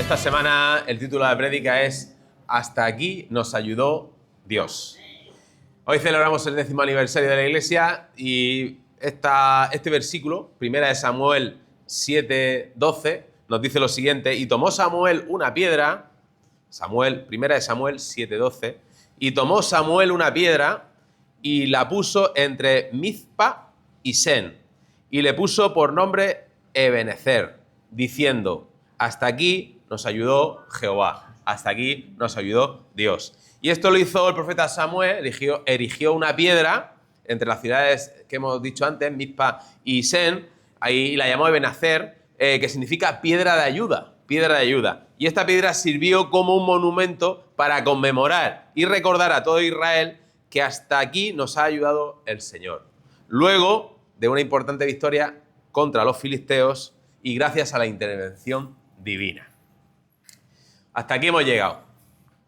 Esta semana el título de la prédica es Hasta aquí nos ayudó Dios. Hoy celebramos el 10º aniversario de la Iglesia y este versículo, 1 de Samuel 7:12, nos dice lo siguiente: y tomó Samuel una piedra, 1 de Samuel 7:12, y tomó Samuel una piedra y la puso entre Mizpa y Sen, y le puso por nombre Ebenezer, diciendo: hasta aquí nos ayudó Jehová, hasta aquí nos ayudó Dios. Y esto lo hizo el profeta Samuel, erigió una piedra entre las ciudades que hemos dicho antes, Mizpa y Sen, ahí la llamó Ebenezer, que significa piedra de ayuda, piedra de ayuda. Y esta piedra sirvió como un monumento para conmemorar y recordar a todo Israel que hasta aquí nos ha ayudado el Señor. Luego de una importante victoria contra los filisteos y gracias a la intervención divina. Hasta aquí hemos llegado.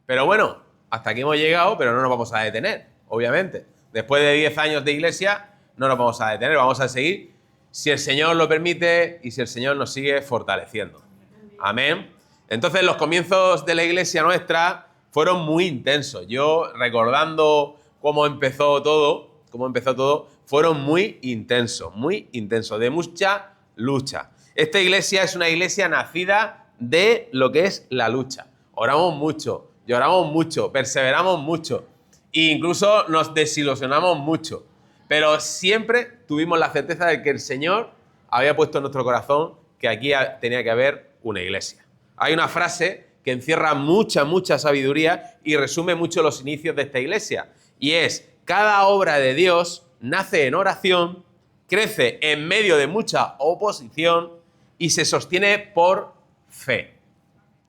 Pero bueno, hasta aquí hemos llegado, pero no nos vamos a detener, obviamente. Después de 10 años de iglesia, no nos vamos a detener, vamos a seguir si el Señor lo permite y si el Señor nos sigue fortaleciendo. Amén. Entonces, los comienzos de la iglesia nuestra fueron muy intensos. Yo, recordando cómo empezó todo, fueron muy intensos, de mucha lucha. Esta iglesia es una iglesia nacida de lo que es la lucha. Oramos mucho, lloramos mucho, perseveramos mucho e incluso nos desilusionamos mucho. Pero siempre tuvimos la certeza de que el Señor había puesto en nuestro corazón que aquí tenía que haber una iglesia. Hay una frase que encierra mucha sabiduría y resume mucho los inicios de esta iglesia. Y es: cada obra de Dios nace en oración, crece en medio de mucha oposición y se sostiene por fe.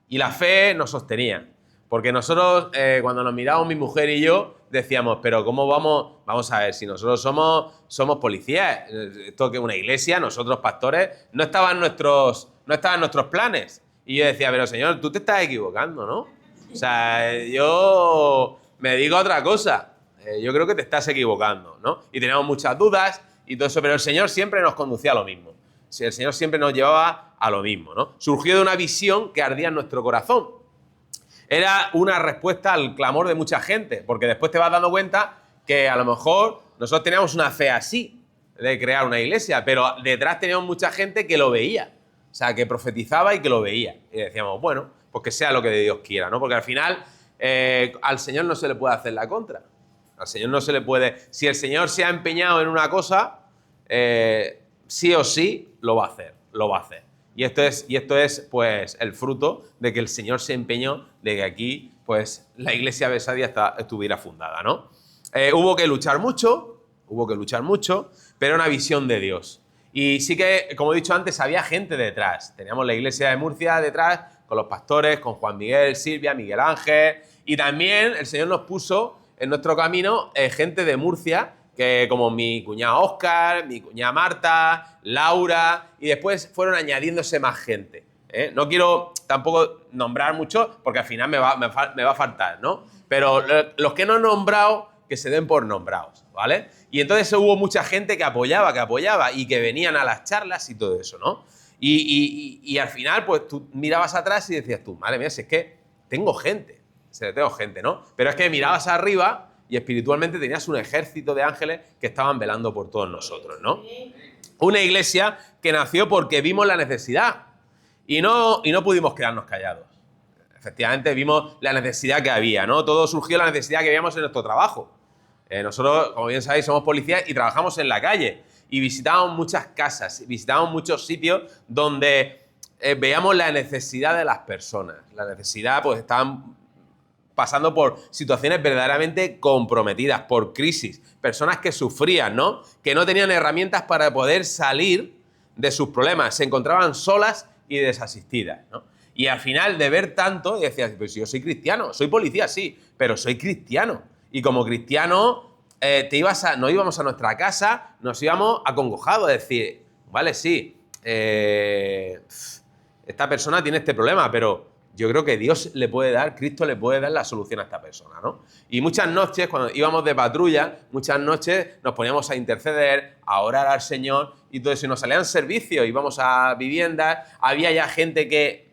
Y la fe nos sostenía. Porque nosotros, cuando nos mirábamos mi mujer y yo, decíamos, pero ¿cómo vamos a ver, si nosotros somos policías, esto que es una iglesia, nosotros pastores, no estaban nuestros planes. Y yo decía, pero Señor, tú te estás equivocando, ¿no? O sea, yo me digo otra cosa, yo creo que te estás equivocando, ¿no? Y teníamos muchas dudas y todo eso, pero el Señor siempre nos conducía a lo mismo. El Señor siempre nos llevaba a lo mismo, ¿no? Surgió de una visión que ardía en nuestro corazón. Era una respuesta al clamor de mucha gente, porque después te vas dando cuenta que a lo mejor nosotros teníamos una fe así, de crear una iglesia, pero detrás teníamos mucha gente que lo veía, o sea, que profetizaba y que lo veía. Y decíamos, bueno, pues que sea lo que Dios quiera, ¿no? Porque al final al Señor no se le puede hacer la contra. Al Señor no se le puede... Si el Señor se ha empeñado en una cosa, sí o sí lo va a hacer. Y esto es, pues, el fruto de que el Señor se empeñó de que aquí, pues, la iglesia Besadia estuviera fundada, ¿no? Hubo que luchar mucho, pero una visión de Dios. Y sí que, como he dicho antes, había gente detrás. Teníamos la iglesia de Murcia detrás, con los pastores, con Juan Miguel, Silvia, Miguel Ángel. Y también el Señor nos puso en nuestro camino gente de Murcia, que como mi cuñado Óscar, mi cuñada Marta, Laura, y después fueron añadiéndose más gente. No quiero tampoco nombrar mucho, porque al final me va a faltar, ¿no? Pero los que no he nombrado, que se den por nombrados, ¿vale? Y entonces hubo mucha gente que apoyaba y que venían a las charlas y todo eso, ¿no? Y al final, pues tú mirabas atrás y decías tú, madre mía, si es que tengo gente, ¿no? Pero es que mirabas arriba y espiritualmente tenías un ejército de ángeles que estaban velando por todos nosotros, ¿no? Una iglesia que nació porque vimos la necesidad y no pudimos quedarnos callados. Efectivamente, vimos la necesidad que había, ¿no? Todo surgió de la necesidad que veíamos en nuestro trabajo. Nosotros, como bien sabéis, somos policías y trabajamos en la calle y visitábamos muchas casas, visitábamos muchos sitios donde veíamos la necesidad de las personas. La necesidad, pues, estaban pasando por situaciones verdaderamente comprometidas, por crisis, personas que sufrían, ¿no? Que no tenían herramientas para poder salir de sus problemas, se encontraban solas y desasistidas, ¿no? Y al final de ver tanto, decías, pues yo soy cristiano, soy policía, sí, pero soy cristiano. Y como cristiano, no íbamos a nuestra casa, nos íbamos acongojados, es decir, vale, sí, esta persona tiene este problema, pero yo creo que Cristo le puede dar la solución a esta persona, ¿no? Y muchas noches, cuando íbamos de patrulla, nos poníamos a interceder, a orar al Señor y todo eso. Y nos salían servicios, íbamos a viviendas, había ya gente que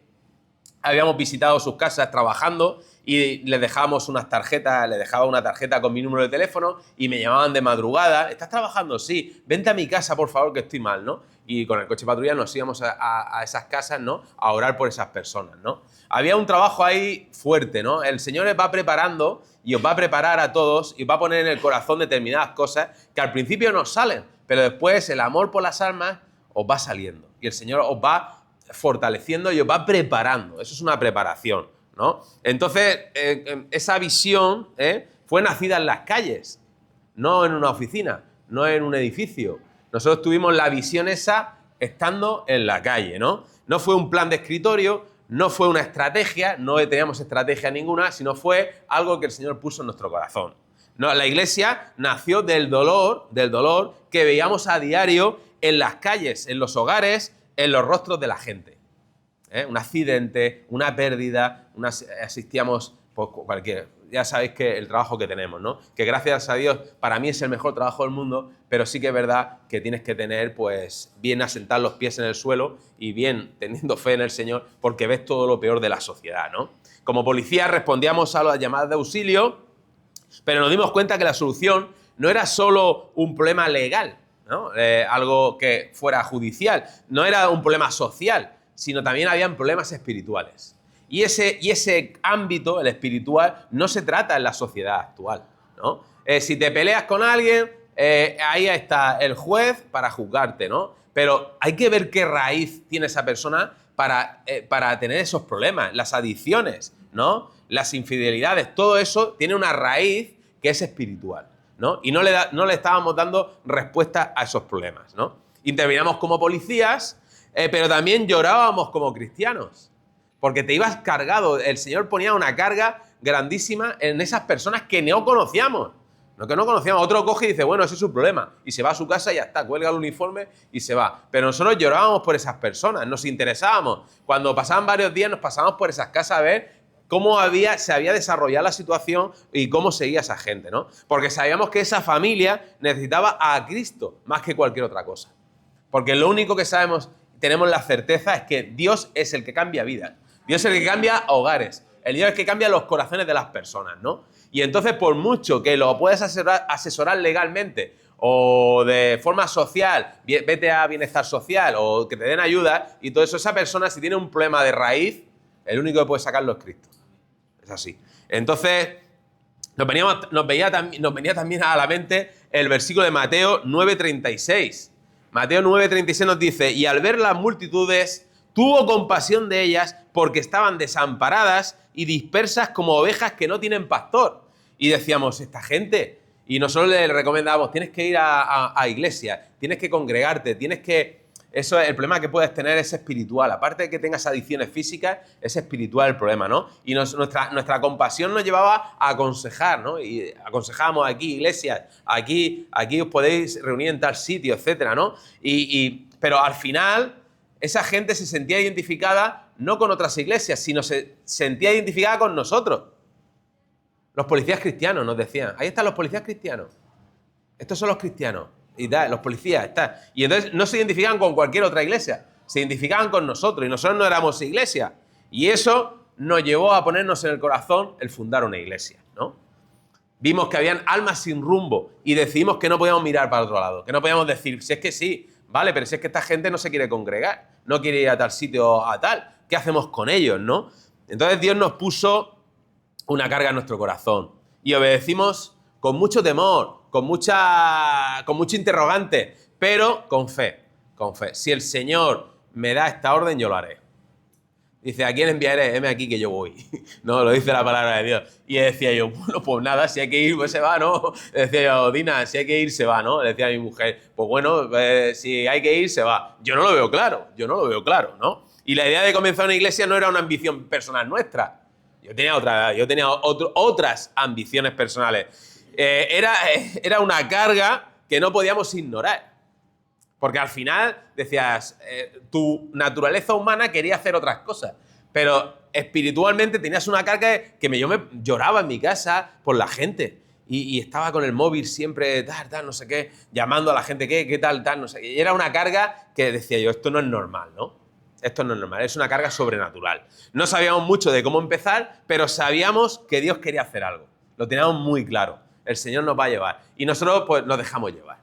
habíamos visitado sus casas trabajando y les dejábamos unas tarjetas, les dejaba una tarjeta con mi número de teléfono y me llamaban de madrugada. ¿Estás trabajando? Sí. Vente a mi casa, por favor, que estoy mal, ¿no? Y con el coche patrulla nos íbamos a esas casas, ¿no? A orar por esas personas, ¿no? Había un trabajo ahí fuerte, ¿no? El Señor les va preparando y os va a preparar a todos y os va a poner en el corazón determinadas cosas que al principio no salen, pero después el amor por las almas os va saliendo y el Señor os va fortaleciendo y os va preparando. Eso es una preparación, ¿no? Entonces, esa visión fue nacida en las calles, no en una oficina, no en un edificio. Nosotros tuvimos la visión esa estando en la calle, ¿no? No fue un plan de escritorio, no fue una estrategia, no teníamos estrategia ninguna, sino fue algo que el Señor puso en nuestro corazón. No, la iglesia nació del dolor que veíamos a diario en las calles, en los hogares, en los rostros de la gente. Un accidente, una pérdida, asistíamos por cualquier... Ya sabéis que el trabajo que tenemos, ¿no? Que gracias a Dios para mí es el mejor trabajo del mundo, pero sí que es verdad que tienes que tener, pues, bien asentar los pies en el suelo y bien teniendo fe en el Señor, porque ves todo lo peor de la sociedad, ¿no? Como policía respondíamos a las llamadas de auxilio, pero nos dimos cuenta que la solución no era solo un problema legal, ¿no? Algo que fuera judicial, no era un problema social, sino también habían problemas espirituales. Y ese ámbito, el espiritual, no se trata en la sociedad actual, ¿no? Si te peleas con alguien, ahí está el juez para juzgarte, ¿no? Pero hay que ver qué raíz tiene esa persona para tener esos problemas, las adicciones, ¿no? Las infidelidades, todo eso tiene una raíz que es espiritual, ¿no? Y no le estábamos dando respuesta a esos problemas, ¿no? Intervinamos como policías, pero también llorábamos como cristianos. Porque te ibas cargado, el Señor ponía una carga grandísima en esas personas que no conocíamos. Que no conocíamos. Otro coge y dice, bueno, ese es su problema. Y se va a su casa y ya está, cuelga el uniforme y se va. Pero nosotros llorábamos por esas personas, nos interesábamos. Cuando pasaban varios días nos pasábamos por esas casas a ver cómo se había desarrollado la situación y cómo seguía esa gente, ¿no? Porque sabíamos que esa familia necesitaba a Cristo más que cualquier otra cosa. Porque lo único que sabemos, tenemos la certeza, es que Dios es el que cambia vidas. Dios es el que cambia hogares. El Dios es el que cambia los corazones de las personas, ¿no? Y entonces, por mucho que lo puedas asesorar legalmente o de forma social, vete a bienestar social o que te den ayuda y todo eso, esa persona, si tiene un problema de raíz, el único que puede sacarlo es Cristo. Es así. Entonces, nos venía también a la mente el versículo de Mateo 9:36. Mateo 9:36 nos dice, y al ver las multitudes, tuvo compasión de ellas porque estaban desamparadas y dispersas como ovejas que no tienen pastor. Y decíamos, esta gente, y nosotros le recomendábamos, tienes que ir a iglesia, tienes que congregarte, tienes que... Eso, el problema que puedes tener es espiritual. Aparte de que tengas adicciones físicas, es espiritual el problema, ¿no? Y nuestra compasión nos llevaba a aconsejar, ¿no? Y aconsejábamos aquí, iglesias, aquí os podéis reunir en tal sitio, etcétera, ¿no? Pero al final, esa gente se sentía identificada no con otras iglesias, sino se sentía identificada con nosotros. Los policías cristianos nos decían, ahí están los policías cristianos. Estos son los cristianos. Y tal, los policías, tal. Y entonces no se identificaban con cualquier otra iglesia, se identificaban con nosotros y nosotros no éramos iglesia. Y eso nos llevó a ponernos en el corazón el fundar una iglesia, ¿no? Vimos que habían almas sin rumbo y decidimos que no podíamos mirar para otro lado, que no podíamos decir, si es que sí, vale, pero si es que esta gente no se quiere congregar, no quiere ir a tal sitio a tal, ¿qué hacemos con ellos, no? Entonces Dios nos puso una carga en nuestro corazón y obedecimos con mucho temor, con mucha interrogante, pero con fe, con fe. Si el Señor me da esta orden, yo lo haré. Dice, ¿a quién enviaré? Heme aquí que yo voy. No, lo dice la palabra de Dios. Y decía yo, bueno, pues nada, si hay que ir, pues se va, ¿no? Decía yo, Dina, si hay que ir, se va, ¿no? Le decía a mi mujer, pues bueno, si hay que ir, se va. Yo no lo veo claro, ¿no? Y la idea de comenzar una iglesia no era una ambición personal nuestra. Yo tenía otras ambiciones personales. Era una carga que no podíamos ignorar. Porque al final decías, tu naturaleza humana quería hacer otras cosas, pero espiritualmente tenías una carga que yo me lloraba en mi casa por la gente y estaba con el móvil siempre, tal, no sé qué, llamando a la gente, qué tal, no sé qué. Y era una carga que decía yo, esto no es normal, ¿no? esto no es normal, es una carga sobrenatural. No sabíamos mucho de cómo empezar, pero sabíamos que Dios quería hacer algo. Lo teníamos muy claro. El Señor nos va a llevar. Y nosotros pues nos dejamos llevar.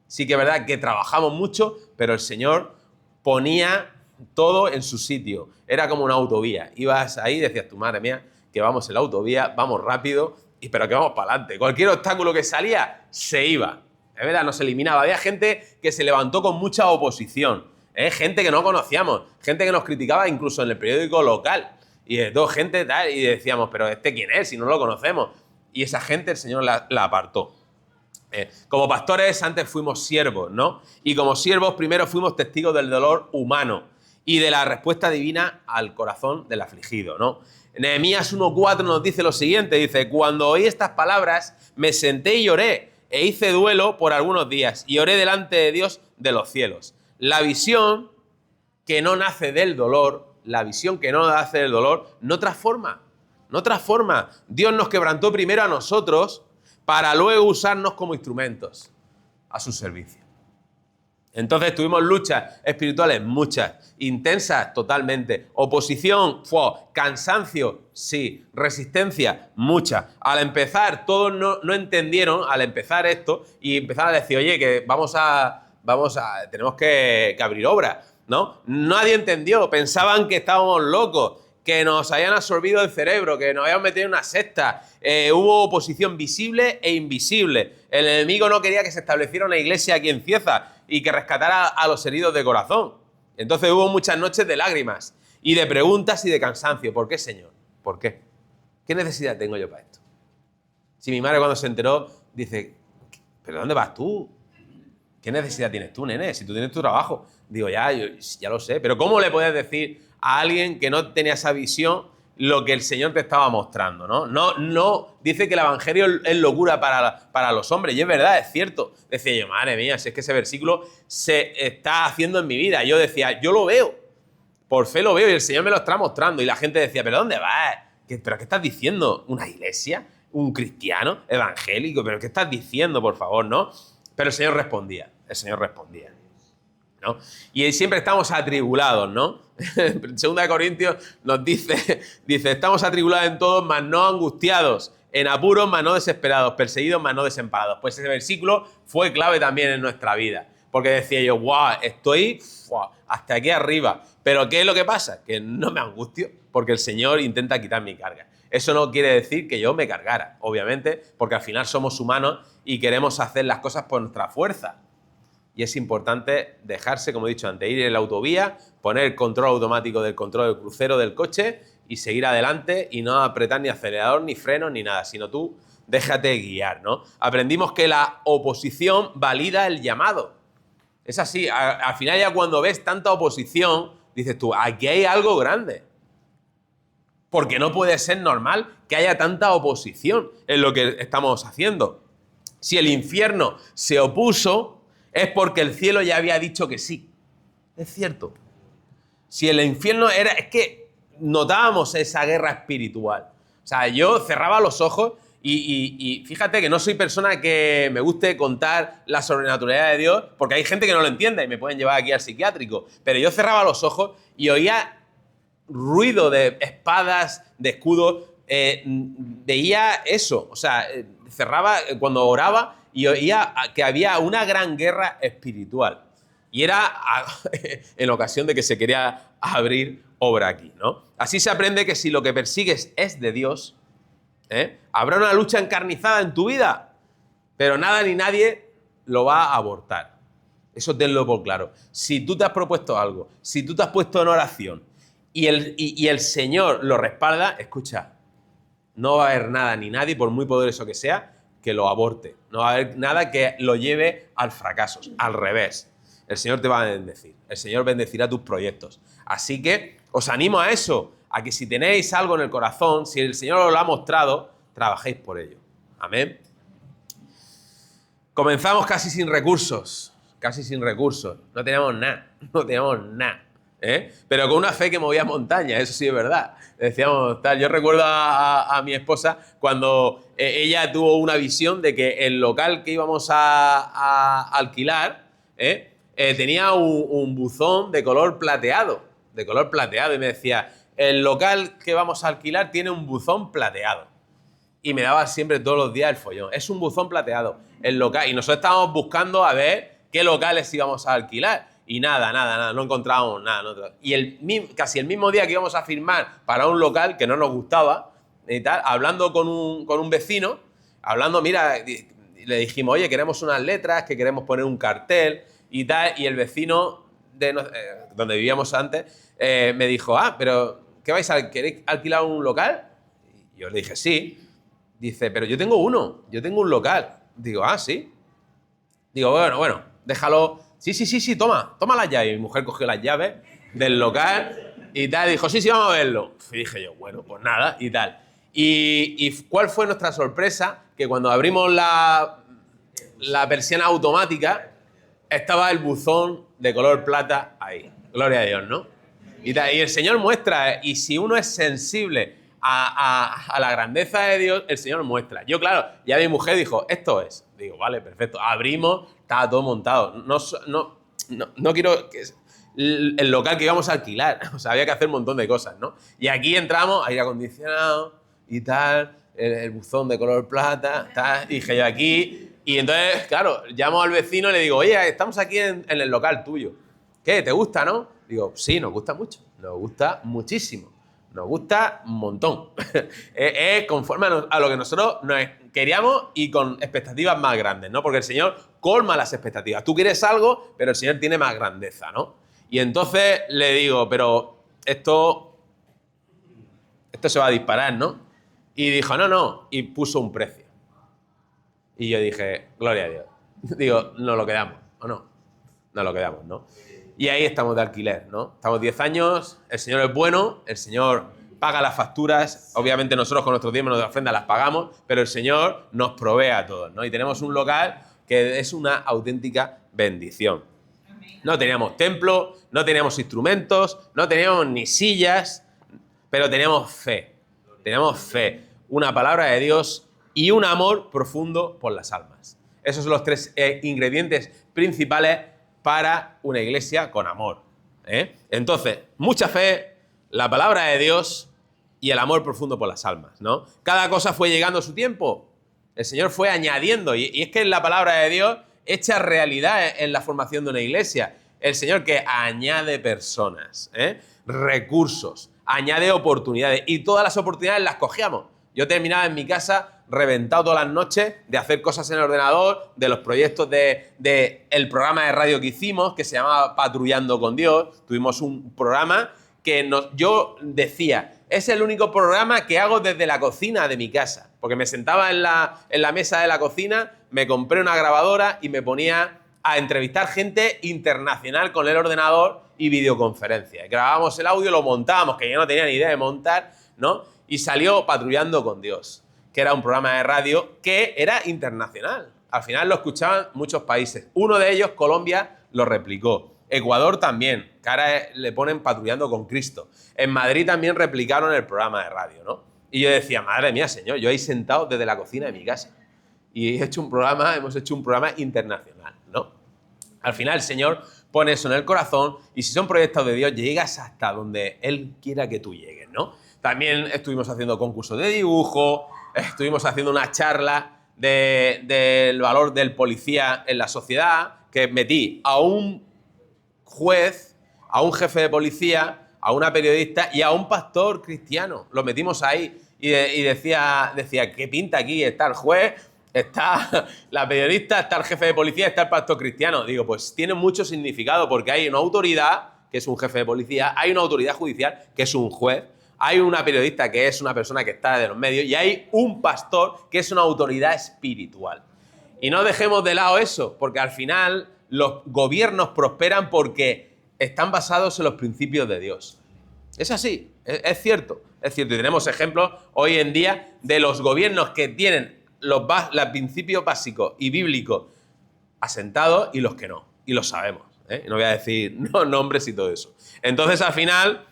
Sí que es verdad que trabajamos mucho, pero el Señor ponía todo en su sitio. Era como una autovía. Ibas ahí y decías, tu madre mía, que vamos en la autovía, vamos rápido, pero que vamos para adelante. Cualquier obstáculo que salía, se iba. Es verdad, nos eliminaba. Había gente que se levantó con mucha oposición. Gente que no conocíamos, gente que nos criticaba incluso en el periódico local. Y gente tal, y decíamos, pero ¿este quién es? Si no lo conocemos. Y esa gente el Señor la apartó. Como pastores antes fuimos siervos, ¿no? Y como siervos primero fuimos testigos del dolor humano y de la respuesta divina al corazón del afligido, ¿no? Nehemías 1:4 nos dice lo siguiente, dice, cuando oí estas palabras me senté y lloré e hice duelo por algunos días y oré delante de Dios de los cielos. La visión que no nace del dolor, no transforma, no transforma. Dios nos quebrantó primero a nosotros para luego usarnos como instrumentos a su servicio. Entonces tuvimos luchas espirituales, muchas, intensas totalmente, oposición, cansancio, sí, resistencia, mucha. Al empezar, todos no entendieron, al empezar esto, y empezaron a decir, oye, que tenemos que abrir obra, ¿no? Nadie entendió, pensaban que estábamos locos, que nos habían absorbido el cerebro, que nos habían metido en una secta. Hubo oposición visible e invisible. El enemigo no quería que se estableciera una iglesia aquí en Cieza y que rescatara a los heridos de corazón. Entonces hubo muchas noches de lágrimas y de preguntas y de cansancio. ¿Por qué, Señor? ¿Por qué? ¿Qué necesidad tengo yo para esto? Si mi madre cuando se enteró dice, ¿pero dónde vas tú? ¿Qué necesidad tienes tú, nene? Si tú tienes tu trabajo. Digo, ya lo sé, pero ¿cómo le puedes decir a alguien que no tenía esa visión lo que el Señor te estaba mostrando, ¿no? No dice que el Evangelio es locura para los hombres, y es verdad, es cierto. Decía yo, madre mía, si es que ese versículo se está haciendo en mi vida. Yo decía, yo lo veo, por fe lo veo, y el Señor me lo está mostrando. Y la gente decía, ¿pero dónde vas? ¿Pero qué estás diciendo? ¿Una iglesia? ¿Un cristiano evangélico? ¿Pero qué estás diciendo, por favor, no? Pero el Señor respondía, ¿no? Y siempre estamos atribulados, ¿no? En 2 Corintios nos dice, estamos atribulados en todos, mas no angustiados, en apuros, mas no desesperados, perseguidos, mas no desamparados. Pues ese versículo fue clave también en nuestra vida, porque decía yo, estoy hasta aquí arriba. Pero ¿qué es lo que pasa? Que no me angustio, porque el Señor intenta quitar mi carga. Eso no quiere decir que yo me cargara, obviamente, porque al final somos humanos y queremos hacer las cosas por nuestra fuerza. Y es importante dejarse, como he dicho antes, ir en la autovía, poner el control automático del control del crucero del coche y seguir adelante y no apretar ni acelerador, ni frenos, ni nada, sino tú déjate guiar, ¿no? Aprendimos que la oposición valida el llamado. Es así, al final ya cuando ves tanta oposición, dices tú, aquí hay algo grande. Porque no puede ser normal que haya tanta oposición en lo que estamos haciendo. Si el infierno se opuso, es porque el cielo ya había dicho que sí. Es cierto. Si el infierno era... Es que notábamos esa guerra espiritual. O sea, yo cerraba los ojos y fíjate que no soy persona que me guste contar la sobrenaturalidad de Dios, porque hay gente que no lo entiende y me pueden llevar aquí al psiquiátrico. Pero yo cerraba los ojos y oía ruido de espadas, de escudos, veía eso. O sea, cerraba cuando oraba y oía que había una gran guerra espiritual. Y era en ocasión de que se quería abrir obra aquí, ¿no? Así se aprende que si lo que persigues es de Dios, habrá una lucha encarnizada en tu vida, pero nada ni nadie lo va a abortar. Eso tenlo por claro. Si tú te has propuesto algo, si tú te has puesto en oración y el Señor lo respalda, escucha, no va a haber nada ni nadie, por muy poderoso que sea, que lo aborte. No va a haber nada que lo lleve al fracaso, al revés. El Señor te va a bendecir. El Señor bendecirá tus proyectos. Así que os animo a eso, a que si tenéis algo en el corazón, si el Señor os lo ha mostrado, trabajéis por ello. Amén. Comenzamos casi sin recursos. No teníamos nada. Pero con una fe que movía montañas, eso sí es verdad. Decíamos tal. Yo recuerdo a mi esposa cuando ella tuvo una visión de que el local que íbamos a alquilar tenía un buzón de color plateado. de color plateado. Y me decía, el local que vamos a alquilar tiene un buzón plateado. Y me daba siempre todos los días el follón. Es un buzón plateado, el local. Y nosotros estábamos buscando a ver qué locales íbamos a alquilar. Y nada, no encontrábamos nada. Y casi el mismo día que íbamos a firmar para un local que no nos gustaba, y tal, hablando con un vecino, mira, le dijimos, oye, queremos unas letras, que queremos poner un cartel y tal, y el vecino donde vivíamos antes me dijo, pero ¿qué queréis alquilar un local? Y yo le dije, sí. Dice, pero yo tengo un local. Digo, sí. Digo, bueno, déjalo. Sí, toma las llaves. Mi mujer cogió las llaves del local y tal, dijo, sí, vamos a verlo. Y dije yo, bueno, pues nada, y tal. ¿Y cuál fue nuestra sorpresa? Que cuando abrimos la persiana automática, estaba el buzón de color plata ahí. Gloria a Dios, ¿no? Y el Señor muestra, y si uno es sensible a la grandeza de Dios, el Señor muestra. Yo, claro, ya mi mujer dijo, esto es. Digo, vale, perfecto. Abrimos, estaba todo montado. No quiero que... El local que íbamos a alquilar. O sea, había que hacer un montón de cosas, ¿no? Y aquí entramos, aire acondicionado y tal, el buzón de color plata, tal, dije yo aquí. Y entonces, claro, llamo al vecino y le digo, oye, estamos aquí en el local tuyo. ¿Qué? ¿Te gusta, no? Digo, sí, nos gusta mucho. Nos gusta muchísimo. Nos gusta un montón. Es conforme a lo que nosotros nos queríamos y con expectativas más grandes, ¿no? Porque el Señor colma las expectativas. Tú quieres algo, pero el Señor tiene más grandeza, ¿no? Y entonces le digo, pero esto se va a disparar, ¿no? Y dijo, no, y puso un precio. Y yo dije, gloria a Dios. Digo, nos lo quedamos, ¿o no? Nos lo quedamos, ¿no? Y ahí estamos de alquiler, ¿no? Estamos 10 años, el Señor es bueno, el Señor paga las facturas, obviamente nosotros con nuestros diezmos de ofrenda las pagamos, pero el Señor nos provee a todos, ¿no? Y tenemos un local que es una auténtica bendición. No teníamos templo, no teníamos instrumentos, no teníamos ni sillas, pero teníamos fe, una palabra de Dios y un amor profundo por las almas. Esos son los tres ingredientes principales para una iglesia con amor. Entonces, mucha fe, la palabra de Dios y el amor profundo por las almas, ¿no? Cada cosa fue llegando a su tiempo. El Señor fue añadiendo, y es que la palabra de Dios hecha realidad en la formación de una iglesia. El Señor que añade personas, recursos, añade oportunidades, y todas las oportunidades las cogíamos. Yo terminaba en mi casa reventado todas las noches de hacer cosas en el ordenador, de los proyectos el programa de radio que hicimos, que se llamaba Patrullando con Dios. Tuvimos un programa que yo decía, es el único programa que hago desde la cocina de mi casa. Porque me sentaba en la mesa de la cocina, me compré una grabadora y me ponía a entrevistar gente internacional con el ordenador y videoconferencia. Grabábamos el audio, lo montábamos, que yo no tenía ni idea de montar, ¿no? Y salió Patrullando con Dios, que era un programa de radio que era internacional. Al final lo escuchaban muchos países. Uno de ellos, Colombia, lo replicó. Ecuador también, que ahora le ponen Patrullando con Cristo. En Madrid también replicaron el programa de radio, ¿no? Y yo decía, madre mía, Señor, yo ahí sentado desde la cocina de mi casa. Y hemos hecho un programa internacional, ¿no? Al final el Señor pone eso en el corazón y si son proyectos de Dios, llegas hasta donde Él quiera que tú llegues, ¿no? También estuvimos haciendo concursos de dibujo, estuvimos haciendo una charla del valor del policía en la sociedad, que metí a un juez, a un jefe de policía, a una periodista y a un pastor cristiano. Lo metimos ahí y decía, ¿qué pinta aquí? Está el juez, está la periodista, está el jefe de policía, está el pastor cristiano. Digo, pues tiene mucho significado porque hay una autoridad, que es un jefe de policía, hay una autoridad judicial, que es un juez, hay una periodista que es una persona que está de los medios y hay un pastor que es una autoridad espiritual. Y no dejemos de lado eso, porque al final los gobiernos prosperan porque están basados en los principios de Dios. Es así, es cierto. Es cierto, y tenemos ejemplos hoy en día de los gobiernos que tienen los principios básicos y bíblicos asentados y los que no. Y lo sabemos. No voy a decir nombres y todo eso. Entonces, al final,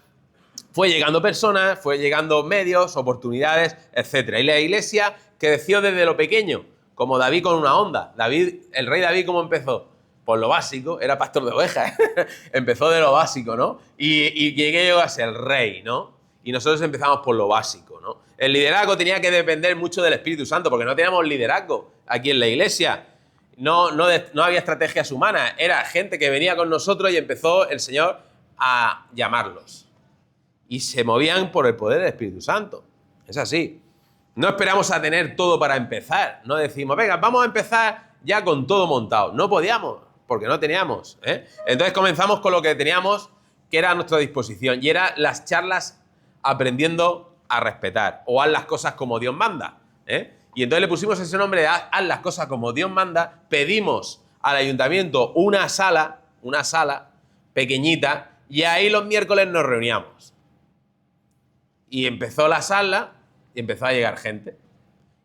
fue llegando personas, fue llegando medios, oportunidades, etc. Y la iglesia creció desde lo pequeño, como David con una onda. El rey David, ¿cómo empezó? Por lo básico, era pastor de ovejas. Empezó de lo básico, ¿no? Y llegué yo a ser rey, ¿no? Y nosotros empezamos por lo básico, ¿no? El liderazgo tenía que depender mucho del Espíritu Santo, porque no teníamos liderazgo aquí en la iglesia. No había estrategias humanas. Era gente que venía con nosotros y empezó el Señor a llamarlos. Y se movían por el poder del Espíritu Santo. Es así. No esperamos a tener todo para empezar. No decimos, venga, vamos a empezar ya con todo montado. No podíamos, porque no teníamos. Entonces comenzamos con lo que teníamos, que era a nuestra disposición. Y eran las charlas aprendiendo a respetar. O haz las cosas como Dios manda. Y entonces le pusimos ese nombre de haz las cosas como Dios manda. Pedimos al ayuntamiento una sala pequeñita, y ahí los miércoles nos reuníamos. Y empezó la sala y empezó a llegar gente.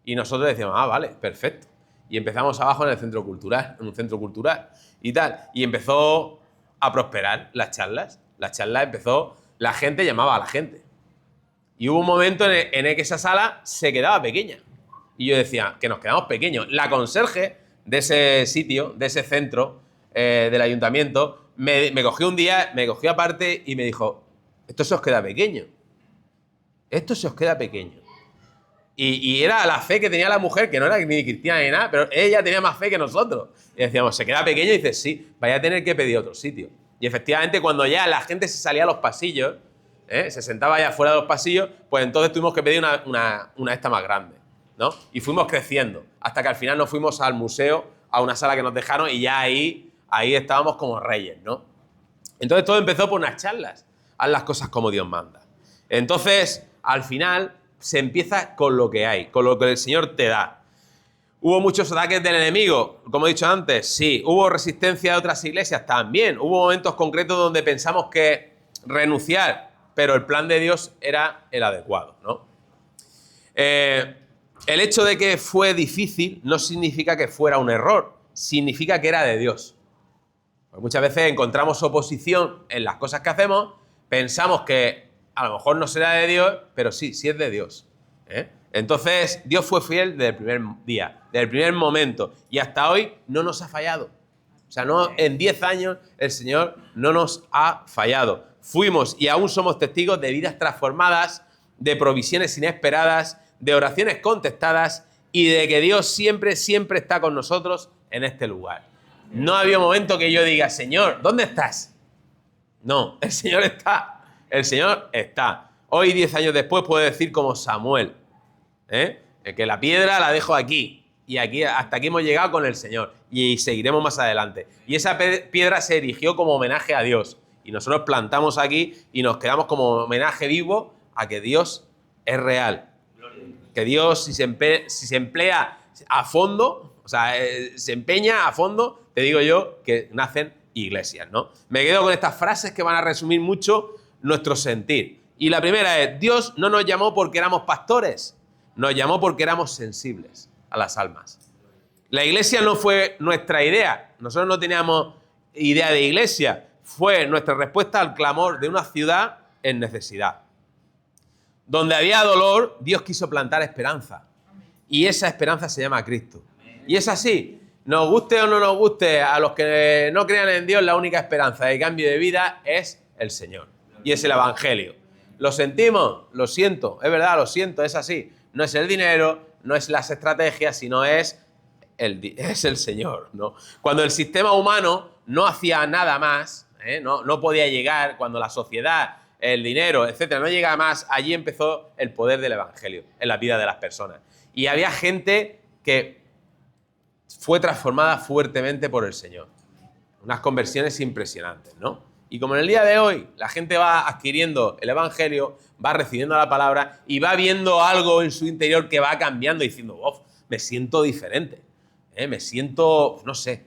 Y nosotros decíamos, vale, perfecto. Y empezamos abajo en el centro cultural, en un centro cultural y tal. Y empezó a prosperar las charlas. La charla empezó, la gente llamaba a la gente. Y hubo un momento en el que esa sala se quedaba pequeña. Y yo decía, que nos quedamos pequeños. La conserje de ese sitio, de ese centro del ayuntamiento, me cogió un día, me cogió aparte y me dijo, esto se os queda pequeño. Esto se os queda pequeño. Y era la fe que tenía la mujer, que no era ni cristiana ni nada, pero ella tenía más fe que nosotros. Y decíamos, ¿se queda pequeño? Y dice, sí, vaya a tener que pedir otro sitio. Y efectivamente, cuando ya la gente se salía a los pasillos, se sentaba allá fuera de los pasillos, pues entonces tuvimos que pedir una esta más grande, ¿no? Y fuimos creciendo, hasta que al final nos fuimos al museo, a una sala que nos dejaron, y ya ahí estábamos como reyes, ¿no? Entonces todo empezó por unas charlas. Haz las cosas como Dios manda. Entonces, al final, se empieza con lo que hay, con lo que el Señor te da. ¿Hubo muchos ataques del enemigo? Como he dicho antes, sí. ¿Hubo resistencia de otras iglesias? También. Hubo momentos concretos donde pensamos que renunciar, pero el plan de Dios era el adecuado, ¿no? El hecho de que fue difícil no significa que fuera un error, significa que era de Dios. Porque muchas veces encontramos oposición en las cosas que hacemos, pensamos que a lo mejor no será de Dios, pero sí es de Dios. Entonces, Dios fue fiel desde el primer día, desde el primer momento, y hasta hoy no nos ha fallado. O sea, no, en 10 años el Señor no nos ha fallado. Fuimos y aún somos testigos de vidas transformadas, de provisiones inesperadas, de oraciones contestadas y de que Dios siempre está con nosotros en este lugar. No había un momento que yo diga, Señor, ¿dónde estás? No, el Señor está. El Señor está. Hoy, 10 años después, puedo decir como Samuel, que la piedra la dejo aquí. Y aquí, hasta aquí hemos llegado con el Señor. Y seguiremos más adelante. Y esa piedra se erigió como homenaje a Dios. Y nosotros plantamos aquí y nos quedamos como homenaje vivo a que Dios es real. Que Dios, si se emplea a fondo, o sea, se empeña a fondo, te digo yo, que nacen iglesias, ¿no? Me quedo con estas frases que van a resumir mucho nuestro sentir. Y la primera es, Dios no nos llamó porque éramos pastores, nos llamó porque éramos sensibles a las almas. La iglesia no fue nuestra idea, nosotros no teníamos idea de iglesia, fue nuestra respuesta al clamor de una ciudad en necesidad. Donde había dolor, Dios quiso plantar esperanza. Y esa esperanza se llama Cristo. Y es así, nos guste o no nos guste, a los que no crean en Dios, la única esperanza de cambio de vida es el Señor. Y es el Evangelio. ¿Lo sentimos? Lo siento, es verdad, lo siento, es así. No es el dinero, no es las estrategias, sino es el Señor, ¿no? Cuando el sistema humano no hacía nada más, no podía llegar, cuando la sociedad, el dinero, etcétera, no llegaba más, allí empezó el poder del Evangelio en la vida de las personas. Y había gente que fue transformada fuertemente por el Señor. Unas conversiones impresionantes, ¿no? Y como en el día de hoy la gente va adquiriendo el Evangelio, va recibiendo la palabra y va viendo algo en su interior que va cambiando y diciendo, oh, me siento diferente, me siento, no sé,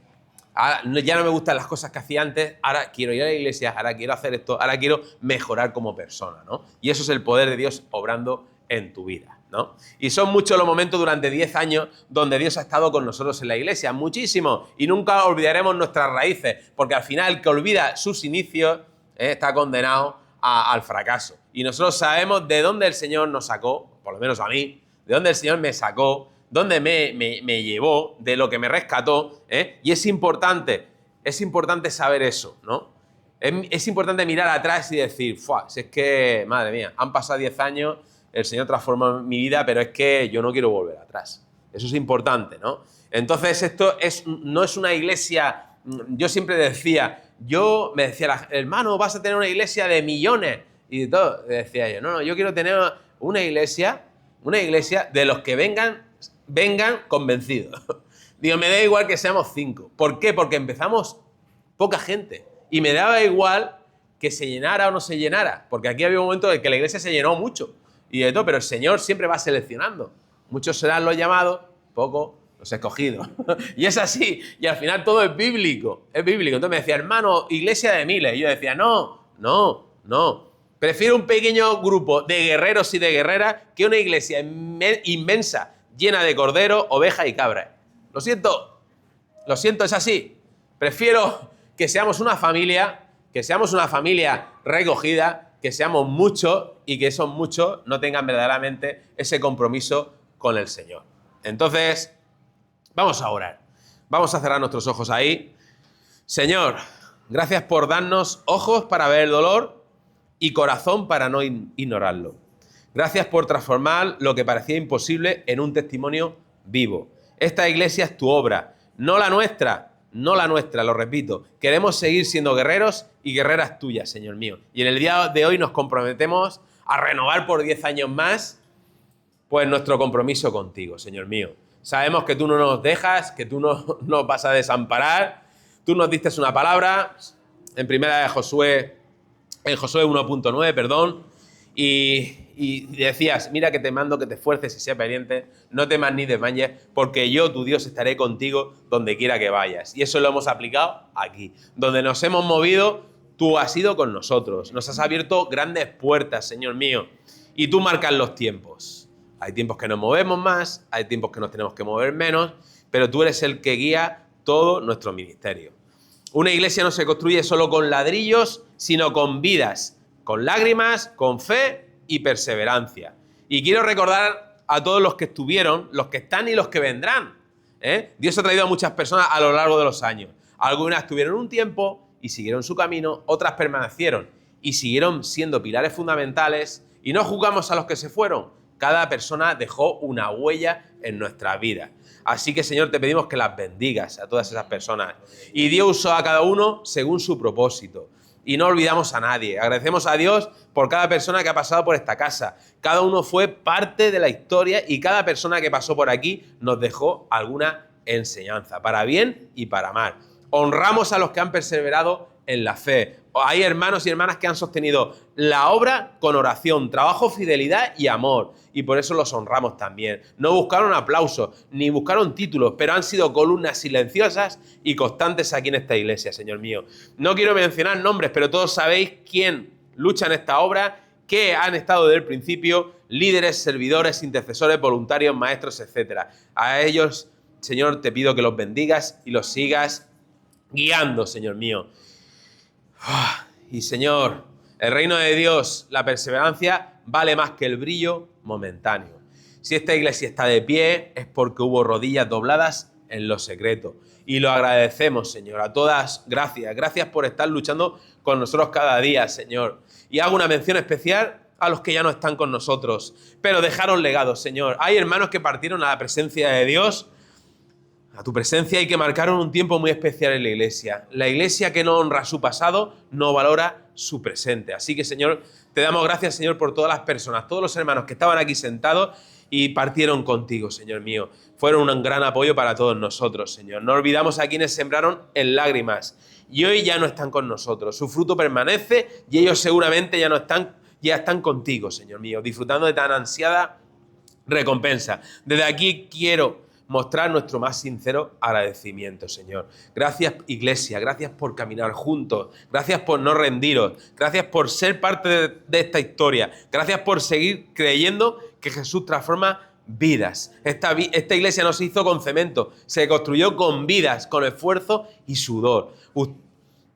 ahora, ya no me gustan las cosas que hacía antes, ahora quiero ir a la iglesia, ahora quiero hacer esto, ahora quiero mejorar como persona, ¿no? Y eso es el poder de Dios obrando en tu vida, ¿no? Y son muchos los momentos durante 10 años donde Dios ha estado con nosotros en la iglesia, muchísimos, y nunca olvidaremos nuestras raíces, porque al final el que olvida sus inicios está condenado al fracaso. Y nosotros sabemos de dónde el Señor nos sacó, por lo menos a mí, de dónde el Señor me sacó, dónde me llevó, de lo que me rescató, y es importante Es importante saber eso, ¿no? Es importante mirar atrás y decir, ¡fua! Si es que, madre mía, han pasado 10 años, el Señor transformó mi vida, pero es que yo no quiero volver atrás. Eso es importante, ¿no? Entonces, esto no es una iglesia. Yo siempre me decía, hermano, vas a tener una iglesia de millones y de todo. Decía yo, no, yo quiero tener una iglesia de los que vengan convencidos. Digo, me da igual que seamos 5. ¿Por qué? Porque empezamos poca gente. Y me daba igual que se llenara o no se llenara. Porque aquí había un momento en que la iglesia se llenó mucho. Y de todo, pero el Señor siempre va seleccionando. Muchos serán los llamados, pocos los escogidos. Y es así. Y al final todo es bíblico. Es bíblico. Entonces me decía, hermano, iglesia de miles. Y yo decía, no. Prefiero un pequeño grupo de guerreros y de guerreras que una iglesia inmensa, llena de corderos, ovejas y cabras. Lo siento, es así. Prefiero que seamos una familia recogida, que seamos muchos y que esos muchos no tengan verdaderamente ese compromiso con el Señor. Entonces, vamos a orar. Vamos a cerrar nuestros ojos ahí. Señor, gracias por darnos ojos para ver el dolor y corazón para no ignorarlo. Gracias por transformar lo que parecía imposible en un testimonio vivo. Esta iglesia es tu obra, no la nuestra, lo repito. Queremos seguir siendo guerreros y guerreras tuyas, Señor mío. Y en el día de hoy nos comprometemos a renovar por 10 años más pues nuestro compromiso contigo, Señor mío. Sabemos que tú no nos dejas, que tú no nos vas a desamparar. Tú nos diste una palabra en Josué 1.9, perdón, y decías, mira que te mando que te esfuerces y seas valiente, no temas ni desmayes, porque yo, tu Dios, estaré contigo donde quiera que vayas. Y eso lo hemos aplicado aquí. Donde nos hemos movido, tú has ido con nosotros. Nos has abierto grandes puertas, Señor mío. Y tú marcas los tiempos. Hay tiempos que nos movemos más, hay tiempos que nos tenemos que mover menos, pero tú eres el que guía todo nuestro ministerio. Una iglesia no se construye solo con ladrillos, sino con vidas, con lágrimas, con fe y perseverancia. Y quiero recordar a todos los que estuvieron, los que están y los que vendrán. Dios ha traído a muchas personas a lo largo de los años. Algunas estuvieron un tiempo y siguieron su camino, otras permanecieron y siguieron siendo pilares fundamentales. Y no juzgamos a los que se fueron. Cada persona dejó una huella en nuestra vida. Así que, Señor, te pedimos que las bendigas a todas esas personas. Y Dios usó a cada uno según su propósito. Y no olvidamos a nadie. Agradecemos a Dios por cada persona que ha pasado por esta casa. Cada uno fue parte de la historia y cada persona que pasó por aquí nos dejó alguna enseñanza, para bien y para mal. Honramos a los que han perseverado en la fe. Hay hermanos y hermanas que han sostenido la obra con oración, trabajo, fidelidad y amor. Y por eso los honramos también. No buscaron aplausos, ni buscaron títulos, pero han sido columnas silenciosas y constantes aquí en esta iglesia, Señor mío. No quiero mencionar nombres, pero todos sabéis quién lucha en esta obra, que han estado desde el principio, líderes, servidores, intercesores, voluntarios, maestros, etc. A ellos, Señor, te pido que los bendigas y los sigas guiando, Señor mío. Y Señor, el reino de Dios, la perseverancia vale más que el brillo momentáneo. Si esta iglesia está de pie es porque hubo rodillas dobladas en lo secreto. Y lo agradecemos, Señor, a todas. Gracias por estar luchando con nosotros cada día, Señor. Y hago una mención especial a los que ya no están con nosotros, pero dejaron legado, Señor. Hay hermanos que partieron a la presencia de Dios, a tu presencia, y que marcaron un tiempo muy especial en la iglesia. La iglesia que no honra su pasado no valora su presente. Así que, Señor, te damos gracias, Señor, por todas las personas, todos los hermanos que estaban aquí sentados y partieron contigo, Señor mío. Fueron un gran apoyo para todos nosotros, Señor. No olvidamos a quienes sembraron en lágrimas y hoy ya no están con nosotros. Su fruto permanece y ellos seguramente ya están contigo, Señor mío, disfrutando de tan ansiada recompensa. Desde aquí quiero mostrar nuestro más sincero agradecimiento, Señor. Gracias, iglesia, gracias por caminar juntos, gracias por no rendiros, gracias por ser parte de esta historia, gracias por seguir creyendo que Jesús transforma vidas. Esta iglesia no se hizo con cemento, se construyó con vidas, con esfuerzo y sudor.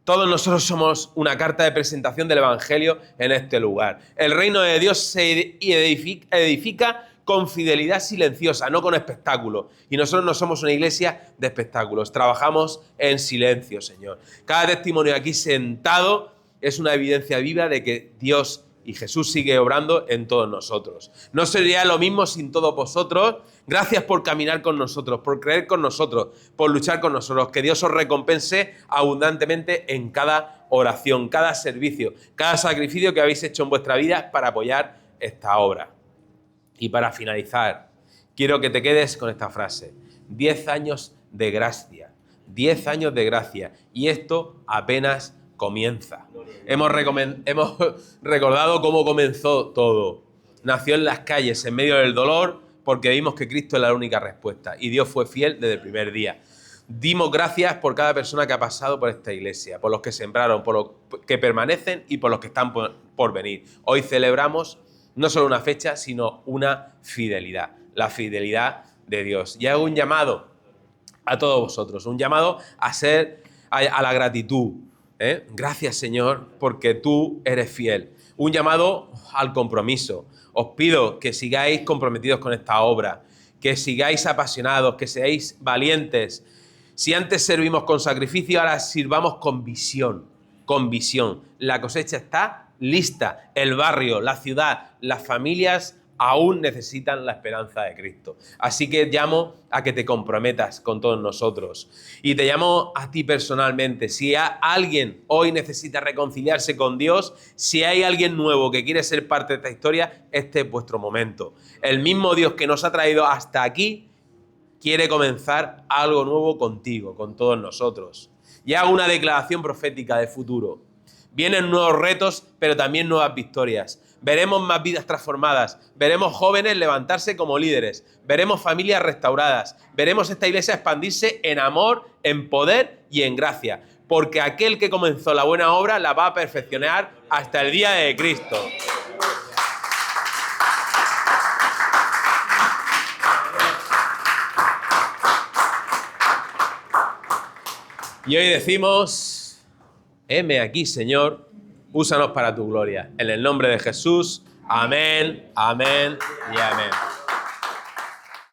Todos nosotros somos una carta de presentación del Evangelio en este lugar. El reino de Dios se edifica con fidelidad silenciosa, no con espectáculos. Y nosotros no somos una iglesia de espectáculos, trabajamos en silencio, Señor. Cada testimonio aquí sentado es una evidencia viva de que Dios y Jesús sigue obrando en todos nosotros. No sería lo mismo sin todos vosotros. Gracias por caminar con nosotros, por creer con nosotros, por luchar con nosotros. Que Dios os recompense abundantemente en cada oración, cada servicio, cada sacrificio que habéis hecho en vuestra vida para apoyar esta obra. Y para finalizar, quiero que te quedes con esta frase. 10 años de gracia. 10 años de gracia. Y esto apenas comienza. Hemos recordado cómo comenzó todo. Nació en las calles, en medio del dolor, porque vimos que Cristo es la única respuesta. Y Dios fue fiel desde el primer día. Dimos gracias por cada persona que ha pasado por esta iglesia, por los que sembraron, por los que permanecen y por los que están por venir. Hoy celebramos no solo una fecha, sino una fidelidad. La fidelidad de Dios. Y hago un llamado a todos vosotros, un llamado a la gratitud. Gracias, Señor, porque tú eres fiel. Un llamado al compromiso. Os pido que sigáis comprometidos con esta obra, que sigáis apasionados, que seáis valientes. Si antes servimos con sacrificio, ahora sirvamos con visión. Con visión. La cosecha está lista. El barrio, la ciudad, las familias aún necesitan la esperanza de Cristo. Así que llamo a que te comprometas con todos nosotros. Y te llamo a ti personalmente. Si alguien hoy necesita reconciliarse con Dios, si hay alguien nuevo que quiere ser parte de esta historia, este es vuestro momento. El mismo Dios que nos ha traído hasta aquí quiere comenzar algo nuevo contigo, con todos nosotros. Y hago una declaración profética de futuro. Vienen nuevos retos, pero también nuevas victorias. Veremos más vidas transformadas, veremos jóvenes levantarse como líderes, veremos familias restauradas, veremos esta iglesia expandirse en amor, en poder y en gracia, porque aquel que comenzó la buena obra la va a perfeccionar hasta el día de Cristo. Y hoy decimos, heme aquí, Señor, úsanos para tu gloria. En el nombre de Jesús, amén, amén y amén.